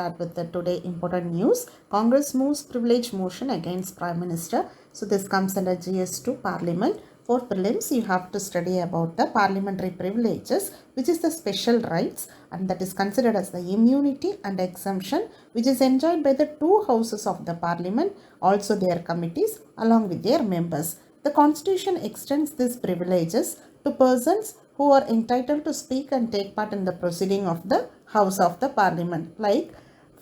start with the today important news. Congress moves privilege motion against Prime Minister. So this comes under GS2 Parliament. For prelims, you have to study about the parliamentary privileges, which is the special rights, and that is considered as the immunity and exemption, which is enjoyed by the two houses of the parliament, also their committees, along with their members. The constitution extends these privileges to persons who are entitled to speak and take part in the proceeding of the House of the Parliament, like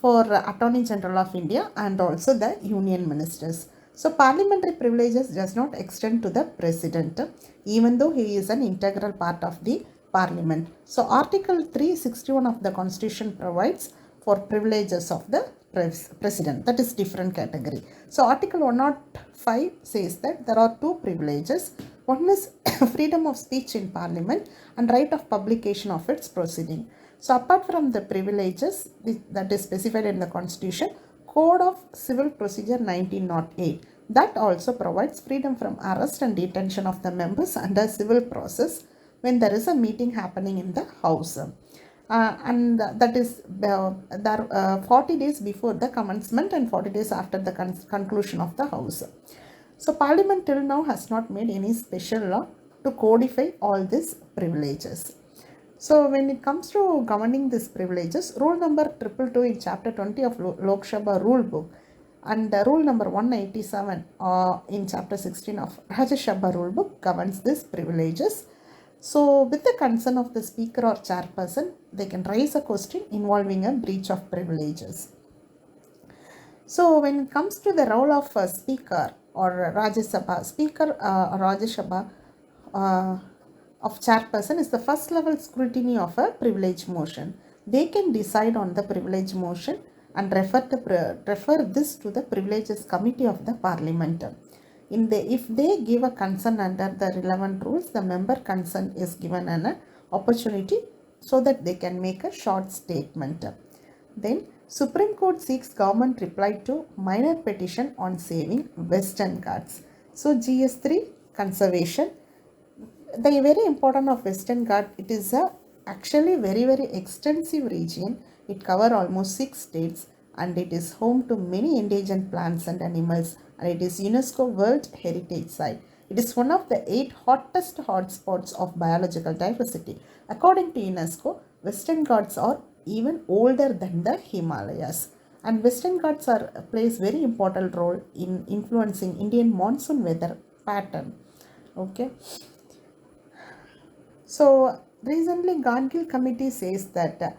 for Attorney General of India and also the Union Ministers. So parliamentary privileges does not extend to the President, even though he is an integral part of the Parliament. So Article 361 of the Constitution provides for privileges of the President, that is different category. So Article 105 says that there are two privileges. One is freedom of speech in Parliament and right of publication of its proceeding. So apart from the privileges that is specified in the Constitution, Code of Civil Procedure 1908 that also provides freedom from arrest and detention of the members under civil process when there is a meeting happening in the House. And that is 40 days before the commencement and 40 days after the conclusion of the House. So Parliament till now has not made any special law to codify all these privileges. So when it comes to governing these privileges, rule number 222 in chapter 20 of Lok Sabha rule book and rule number 187 in chapter 16 of Rajya Sabha rule book governs these privileges. So with the consent of the speaker or chairperson, they can raise a question involving a breach of privileges. So when it comes to the role of a speaker or Rajya Sabha, speaker or Rajya Sabha of chairperson is the first level scrutiny of a privilege motion. They can decide on the privilege motion and refer this to the privileges committee of the parliament. If they give a consent under the relevant rules, the member consent is given an opportunity so that they can make a short statement. Then Supreme Court seeks government reply to minor petition on saving Western Ghats. So GS3 conservation. The very important of Western Ghats, it is a actually very extensive region. It covers almost 6 states and it is home to many endangered plants and animals, and it is UNESCO World Heritage Site. It is one of the 8 hottest hotspots of biological diversity. According to UNESCO, Western Ghats are even older than the Himalayas, and Western Ghats plays very important role in influencing Indian monsoon weather pattern. Okay. So recently Gadgil committee says that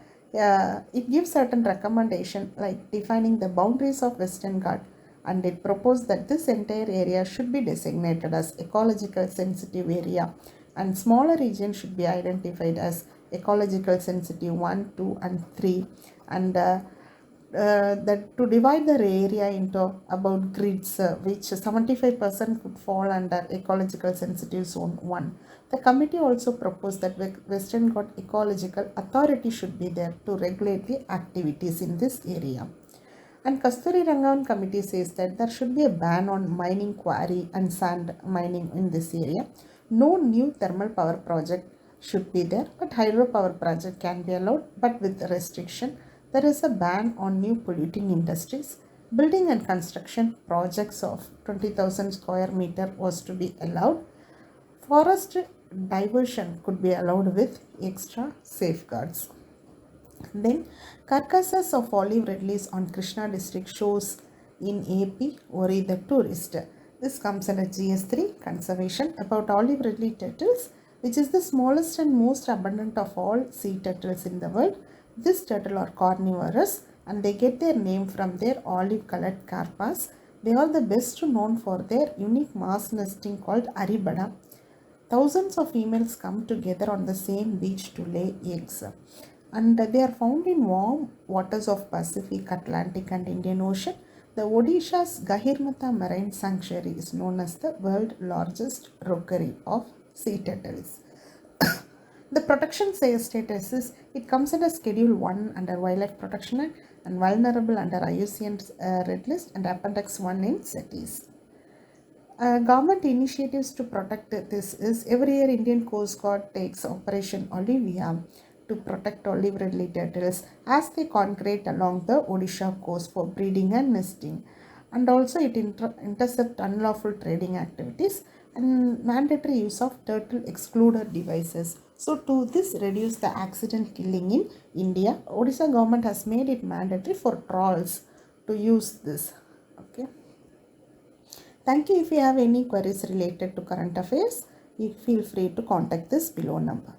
it gives certain recommendation like defining the boundaries of Western Ghats, and it proposed that this entire area should be designated as ecological sensitive area and smaller regions should be identified as ecological sensitive 1, 2 and 3, and that to divide the area into about grids which 75% could fall under ecological sensitive zone 1. The committee also proposed that Western Ghats Ecological Authority should be there to regulate the activities in this area. And Kasturi Rangan committee says that there should be a ban on mining quarry and sand mining in this area. No new thermal power project should be there, but hydropower project can be allowed, but with restriction. There is a ban on new polluting industries. Building and construction projects of 20,000 square meter was to be allowed. Forest diversion could be allowed with extra safeguards. Then Carcasses of Olive Ridleys on Krishna district shows in AP worry the tourist. This comes under GS3 conservation about olive ridley turtles, which is the smallest and most abundant of all sea turtles in the world. This turtle are carnivorous and they get their name from their olive colored carpas. They are the best known for their unique mass nesting called aribada. Thousands of females come together on the same beach to lay eggs, and they are found in warm waters of Pacific, Atlantic and Indian Ocean. The Odisha's Gahirmatha Marine Sanctuary is known as the world's largest rookery of sea turtles. The protection status is, it comes under Schedule 1 under Wildlife Protection Act and vulnerable under IUCN Red List and Appendix 1 in CETES. Government initiatives to protect this is every year Indian Coast Guard takes Operation Olivia to protect olive ridley turtles as they congregate along the Odisha coast for breeding and nesting. And also it intercept unlawful trading activities and mandatory use of turtle excluder devices. So to this reduce the accident killing in India, Odisha government has made it mandatory for trawls to use this. Okay. Thank you. If you have any queries related to current affairs, you feel free to contact this below number.